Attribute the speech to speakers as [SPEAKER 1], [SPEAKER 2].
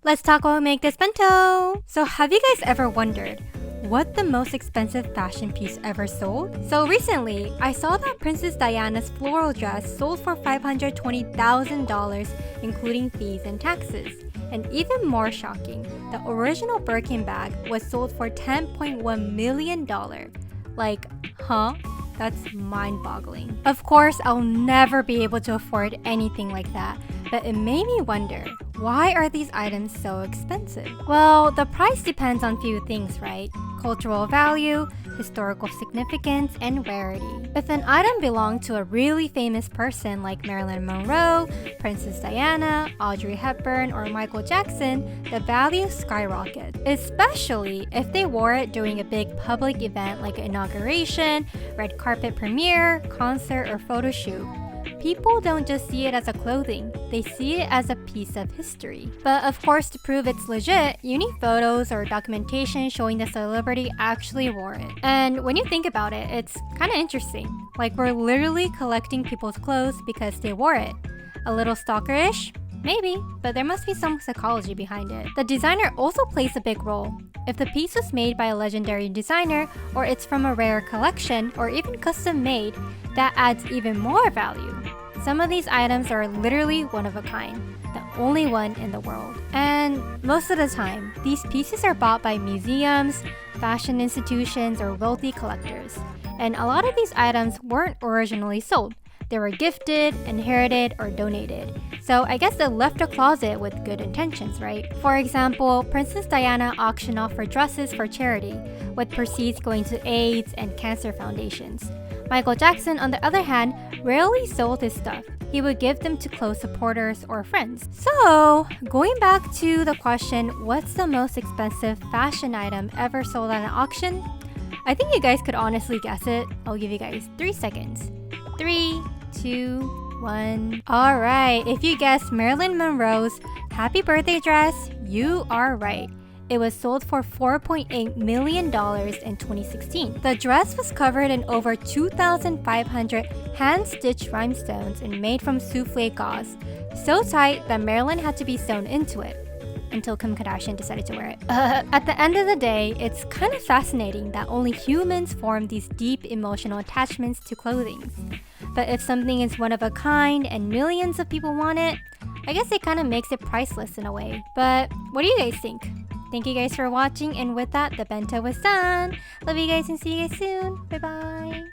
[SPEAKER 1] Let's talk while we make this bento! So have you guys ever wondered what the most expensive fashion piece ever sold? So recently, I saw that Princess Diana's floral dress sold for $520,000 including fees and taxes. And even more shocking, the original Birkin bag was sold for $10.1 million. Like, huh? That's mind-boggling. Of course, I'll never be able to afford anything like that, but it made me wonder, why are these items so expensive? Well, the price depends on few things, right? Cultural value, historical significance, and rarity. If an item belonged to a really famous person like Marilyn Monroe, Princess Diana, Audrey Hepburn, or Michael Jackson, the value skyrockets, especially if they wore it during a big public event like an inauguration, red carpet premiere, concert, or photo shoot. People don't just see it as a clothing, they see it as a piece of history. But of course, to prove it's legit, you need photos or documentation showing the celebrity actually wore it. And when you think about it, it's kind of interesting. Like, we're literally collecting people's clothes because they wore it. A little stalkerish? Maybe, but there must be some psychology behind it. The designer also plays a big role. If the piece was made by a legendary designer, or it's from a rare collection, or even custom made, that adds even more value. Some of these items are literally one of a kind, the only one in the world. And most of the time, these pieces are bought by museums, fashion institutions, or wealthy collectors. And a lot of these items weren't originally sold. They were gifted, inherited, or donated. So I guess they left a closet with good intentions, right? For example, Princess Diana auctioned off her dresses for charity, with proceeds going to AIDS and cancer foundations. Michael Jackson, on the other hand, rarely sold his stuff. He would give them to close supporters or friends. So, going back to the question, what's the most expensive fashion item ever sold at an auction? I think you guys could honestly guess it. I'll give you guys 3 seconds. 3, 2, 1. Alright, if you guessed Marilyn Monroe's happy birthday dress, you are right. It was sold for $4.8 million in 2016. The dress was covered in over 2,500 hand-stitched rhinestones and made from souffle gauze, so tight that Marilyn had to be sewn into it, until Kim Kardashian decided to wear it. At the end of the day, it's kind of fascinating that only humans form these deep emotional attachments to clothing. But if something is one of a kind and millions of people want it, I guess it kind of makes it priceless in a way. But what do you guys think? Thank you guys for watching, and with that, the bento was done. Love you guys and see you guys soon. Bye bye.